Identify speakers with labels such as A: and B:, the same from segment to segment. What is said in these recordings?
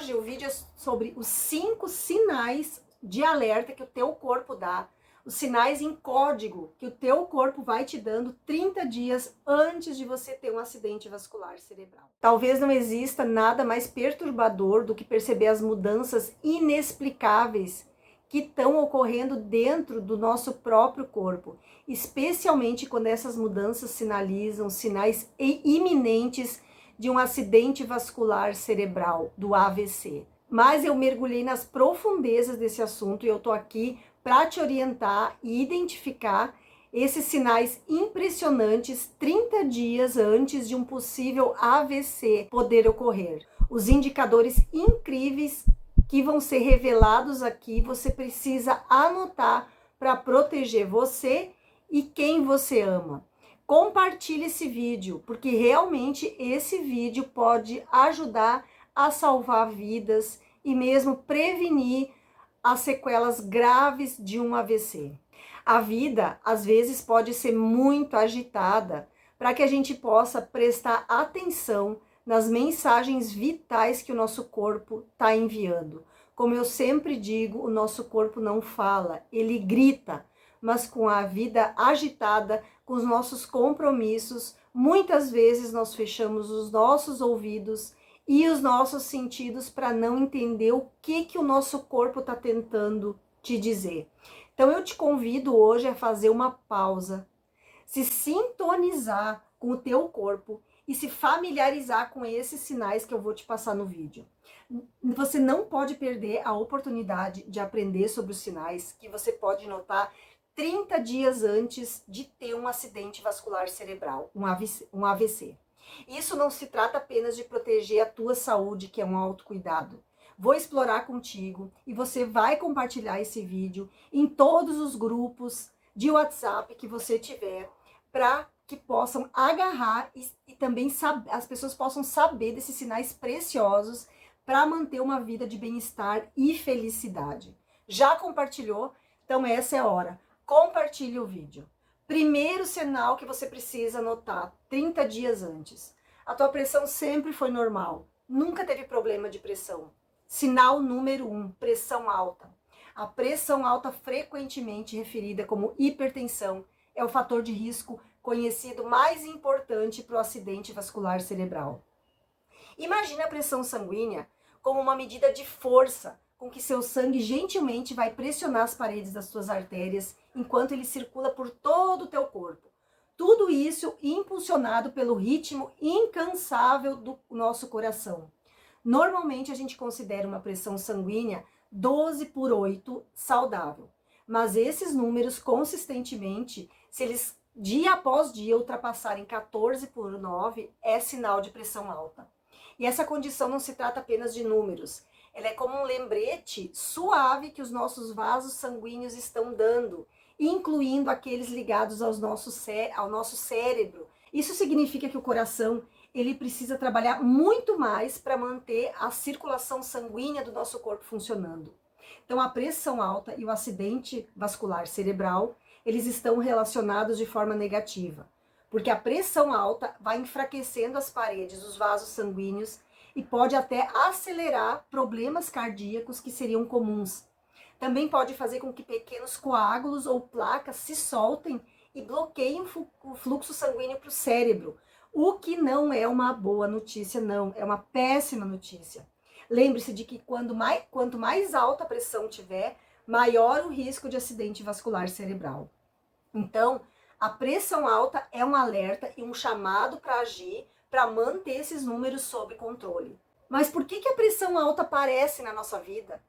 A: Hoje o vídeo é sobre os 5 sinais de alerta que o teu corpo dá, os sinais em código que o teu corpo vai te dando 30 dias antes de você ter um acidente vascular cerebral. Talvez não exista nada mais perturbador do que perceber as mudanças inexplicáveis que estão ocorrendo dentro do nosso próprio corpo, especialmente quando essas mudanças sinalizam sinais iminentes de um acidente vascular cerebral, do AVC. Mas eu mergulhei nas profundezas desse assunto e eu tô aqui para te orientar e identificar esses sinais impressionantes 30 dias antes de um possível AVC poder ocorrer. Os indicadores incríveis que vão ser revelados aqui, você precisa anotar para proteger você e quem você ama. Compartilhe esse vídeo, porque realmente esse vídeo pode ajudar a salvar vidas e mesmo prevenir as sequelas graves de um AVC. A vida, às vezes, pode ser muito agitada para que a gente possa prestar atenção nas mensagens vitais que o nosso corpo está enviando. Como eu sempre digo, o nosso corpo não fala, ele grita, mas com a vida agitada, com os nossos compromissos, muitas vezes nós fechamos os nossos ouvidos e os nossos sentidos para não entender o que o nosso corpo está tentando te dizer. Então eu te convido hoje a fazer uma pausa, se sintonizar com o teu corpo e se familiarizar com esses sinais que eu vou te passar no vídeo. Você não pode perder a oportunidade de aprender sobre os sinais que você pode notar 30 dias antes de ter um acidente vascular cerebral, um AVC. Isso não se trata apenas de proteger a tua saúde, que é um autocuidado. Vou explorar contigo e você vai compartilhar esse vídeo em todos os grupos de WhatsApp que você tiver, para que possam agarrar e também as pessoas possam saber desses sinais preciosos para manter uma vida de bem-estar e felicidade. Já compartilhou? Então essa é a hora. Compartilhe o vídeo. Primeiro sinal que você precisa notar 30 dias antes. A tua pressão sempre foi normal. Nunca teve problema de pressão. Sinal número 1, pressão alta. A pressão alta, frequentemente referida como hipertensão, é o fator de risco conhecido mais importante para o acidente vascular cerebral. Imagina a pressão sanguínea como uma medida de força com que seu sangue gentilmente vai pressionar as paredes das tuas artérias enquanto ele circula por todo o teu corpo. Tudo isso impulsionado pelo ritmo incansável do nosso coração. Normalmente a gente considera uma pressão sanguínea 12/8 saudável, mas esses números consistentemente, se eles dia após dia ultrapassarem 14/9, é sinal de pressão alta. E essa condição não se trata apenas de números, ela é como um lembrete suave que os nossos vasos sanguíneos estão dando, incluindo aqueles ligados ao nosso cérebro. Isso significa que o coração ele precisa trabalhar muito mais para manter a circulação sanguínea do nosso corpo funcionando. Então a pressão alta e o acidente vascular cerebral, eles estão relacionados de forma negativa, porque a pressão alta vai enfraquecendo as paredes dos vasos sanguíneos e pode até acelerar problemas cardíacos que seriam comuns. Também pode fazer com que pequenos coágulos ou placas se soltem e bloqueiem o fluxo sanguíneo para o cérebro, o que não é uma boa notícia, não, é uma péssima notícia. Lembre-se de que quanto mais alta a pressão tiver, maior o risco de acidente vascular cerebral. Então, a pressão alta é um alerta e um chamado para agir, para manter esses números sob controle. Mas por que a pressão alta aparece na nossa vida?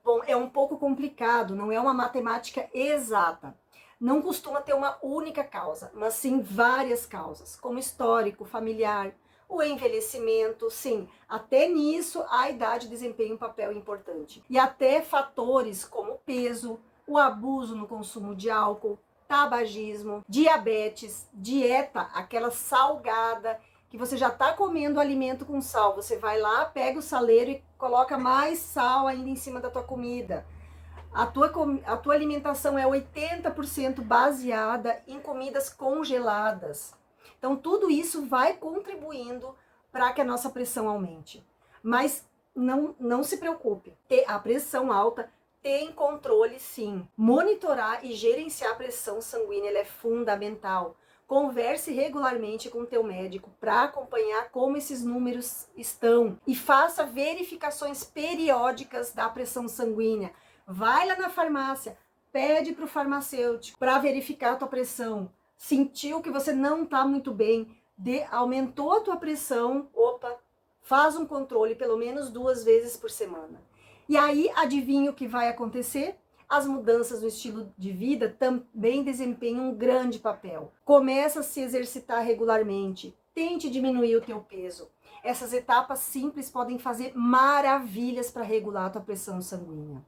A: Bom, é um pouco complicado, não é uma matemática exata. Não costuma ter uma única causa, mas sim várias causas, como histórico, familiar, o envelhecimento, sim, até nisso a idade desempenha um papel importante. E até fatores como peso, o abuso no consumo de álcool, tabagismo, diabetes, dieta, aquela salgada, que você já está comendo alimento com sal, você vai lá, pega o saleiro e coloca mais sal ainda em cima da tua comida. A tua alimentação é 80% baseada em comidas congeladas. Então, tudo isso vai contribuindo para que a nossa pressão aumente. Mas não se preocupe. A pressão alta tem controle, sim. Monitorar e gerenciar a pressão sanguínea é fundamental. Converse regularmente com o teu médico para acompanhar como esses números estão e faça verificações periódicas da pressão sanguínea. Vai lá na farmácia, pede para o farmacêutico para verificar a tua pressão. Sentiu que você não está muito bem, aumentou a tua pressão, opa, faz um controle pelo menos 2 vezes por semana. E aí, adivinha o que vai acontecer? As mudanças no estilo de vida também desempenham um grande papel. Começa a se exercitar regularmente, tente diminuir o teu peso. Essas etapas simples podem fazer maravilhas para regular a tua pressão sanguínea.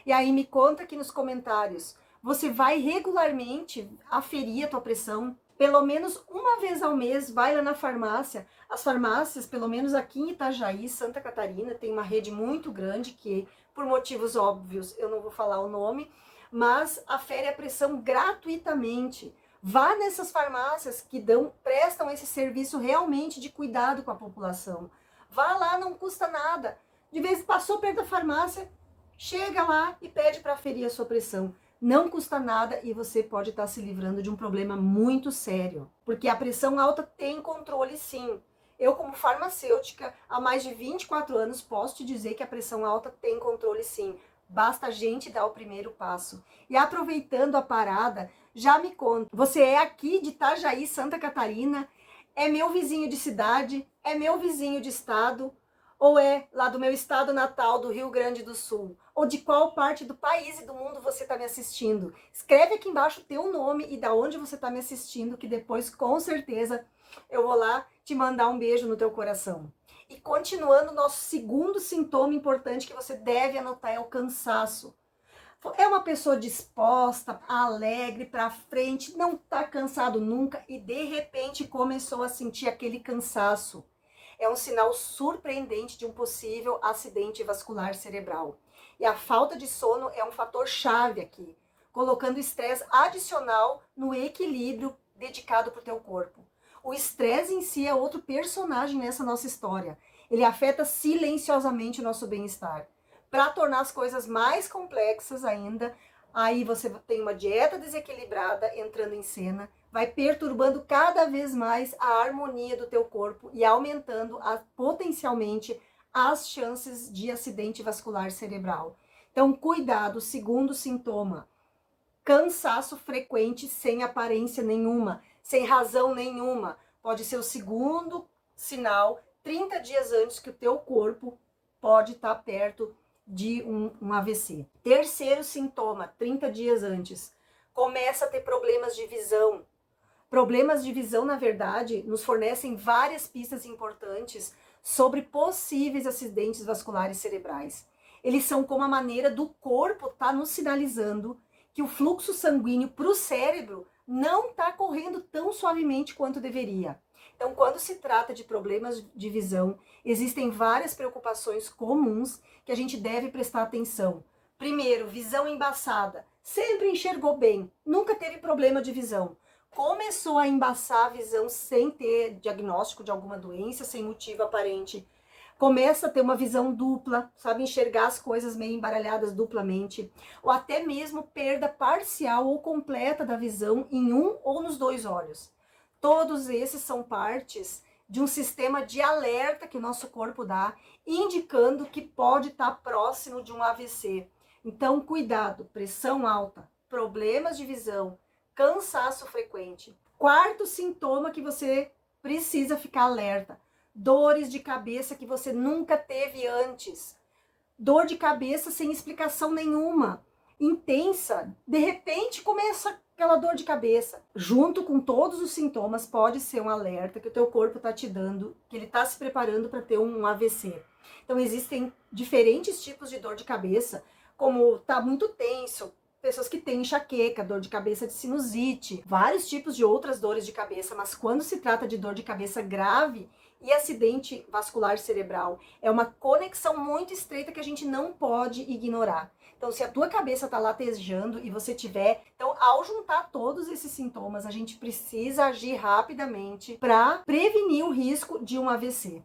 A: E aí me conta aqui nos comentários, você vai regularmente aferir a tua pressão? Pelo menos uma vez ao mês, vai lá na farmácia. As farmácias, pelo menos aqui em Itajaí, Santa Catarina, tem uma rede muito grande que, por motivos óbvios, eu não vou falar o nome, mas afere a pressão gratuitamente. Vá nessas farmácias que prestam esse serviço realmente de cuidado com a população. Vá lá, não custa nada. De vez passou perto da farmácia, chega lá e pede para aferir a sua pressão. Não custa nada e você pode estar se livrando de um problema muito sério. Porque a pressão alta tem controle, sim. Eu, como farmacêutica, há mais de 24 anos, posso te dizer que a pressão alta tem controle, sim. Basta a gente dar o primeiro passo. E aproveitando a parada, já me conta, você é aqui de Itajaí, Santa Catarina? É meu vizinho de cidade? É meu vizinho de estado? Ou é lá do meu estado natal, do Rio Grande do Sul? Ou de qual parte do país e do mundo você está me assistindo? Escreve aqui embaixo o teu nome e da onde você está me assistindo, que depois, com certeza, eu vou lá te mandar um beijo no teu coração. E continuando, nosso segundo sintoma importante que você deve anotar é o cansaço. É uma pessoa disposta, alegre, para frente, não está cansado nunca e de repente começou a sentir aquele cansaço. É um sinal surpreendente de um possível acidente vascular cerebral. E a falta de sono é um fator chave aqui, colocando estresse adicional no equilíbrio dedicado para o teu corpo. O estresse em si é outro personagem nessa nossa história. Ele afeta silenciosamente o nosso bem-estar. Para tornar as coisas mais complexas ainda, aí você tem uma dieta desequilibrada entrando em cena, vai perturbando cada vez mais a harmonia do teu corpo e aumentando potencialmente as chances de acidente vascular cerebral. Então, cuidado, segundo sintoma, cansaço frequente sem aparência nenhuma, sem razão nenhuma. Pode ser o segundo sinal, 30 dias antes que o teu corpo pode estar perto de um AVC. Terceiro sintoma, 30 dias antes, começa a ter problemas de visão. Problemas de visão, na verdade, nos fornecem várias pistas importantes sobre possíveis acidentes vasculares cerebrais. Eles são como a maneira do corpo estar nos sinalizando que o fluxo sanguíneo para o cérebro não está correndo tão suavemente quanto deveria. Então, quando se trata de problemas de visão, existem várias preocupações comuns que a gente deve prestar atenção. Primeiro, visão embaçada. Sempre enxergou bem, nunca teve problema de visão. Começou a embaçar a visão sem ter diagnóstico de alguma doença, sem motivo aparente. Começa a ter uma visão dupla, sabe, enxergar as coisas meio embaralhadas duplamente, ou até mesmo perda parcial ou completa da visão em um ou nos 2 olhos. Todos esses são partes de um sistema de alerta que o nosso corpo dá, indicando que pode estar próximo de um AVC. Então, cuidado, pressão alta, problemas de visão, cansaço frequente. Quarto sintoma que você precisa ficar alerta: dores de cabeça que você nunca teve antes. Dor de cabeça sem explicação nenhuma, intensa, de repente começa aquela dor de cabeça. Junto com todos os sintomas, pode ser um alerta que o teu corpo está te dando, que ele está se preparando para ter um AVC. Então existem diferentes tipos de dor de cabeça, como tá muito tenso, pessoas que têm enxaqueca, dor de cabeça de sinusite, vários tipos de outras dores de cabeça, mas quando se trata de dor de cabeça grave e acidente vascular cerebral, é uma conexão muito estreita que a gente não pode ignorar. Então, se a tua cabeça está latejando e você tiver... Então, ao juntar todos esses sintomas, a gente precisa agir rapidamente para prevenir o risco de um AVC.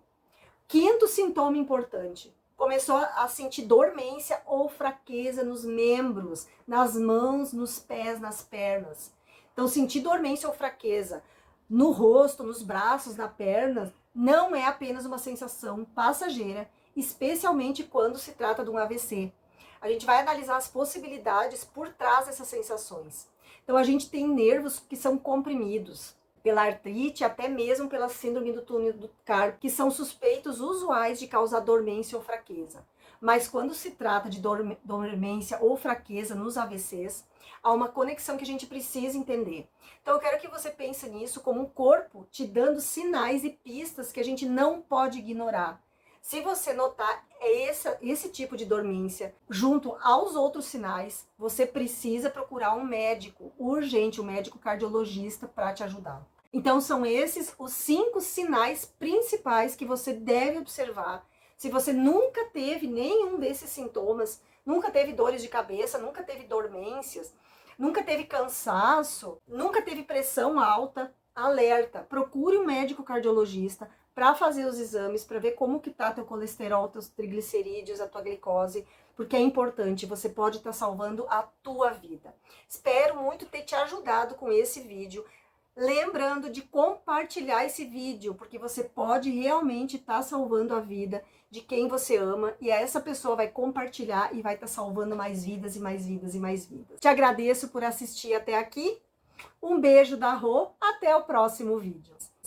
A: Quinto sintoma importante: começou a sentir dormência ou fraqueza nos membros, nas mãos, nos pés, nas pernas. Então, sentir dormência ou fraqueza no rosto, nos braços, na perna, não é apenas uma sensação passageira, especialmente quando se trata de um AVC. A gente vai analisar as possibilidades por trás dessas sensações. Então, a gente tem nervos que são comprimidos pela artrite, até mesmo pela síndrome do túnel do carpo, que são suspeitos usuais de causar dormência ou fraqueza. Mas quando se trata de dormência ou fraqueza nos AVCs, há uma conexão que a gente precisa entender. Então eu quero que você pense nisso como um corpo te dando sinais e pistas que a gente não pode ignorar. Se você notar esse tipo de dormência junto aos outros sinais, você precisa procurar um médico urgente, um médico cardiologista para te ajudar. Então são esses os 5 sinais principais que você deve observar. Se você nunca teve nenhum desses sintomas, nunca teve dores de cabeça, nunca teve dormências, nunca teve cansaço, nunca teve pressão alta, alerta, procure um médico cardiologista para fazer os exames, para ver como que tá teu colesterol, teus triglicerídeos, a tua glicose, porque é importante, você pode estar salvando a tua vida. Espero muito ter te ajudado com esse vídeo. Lembrando de compartilhar esse vídeo, porque você pode realmente estar salvando a vida de quem você ama, e essa pessoa vai compartilhar e vai estar salvando mais vidas e mais vidas e mais vidas. Te agradeço por assistir até aqui. Um beijo da Rô, até o próximo vídeo.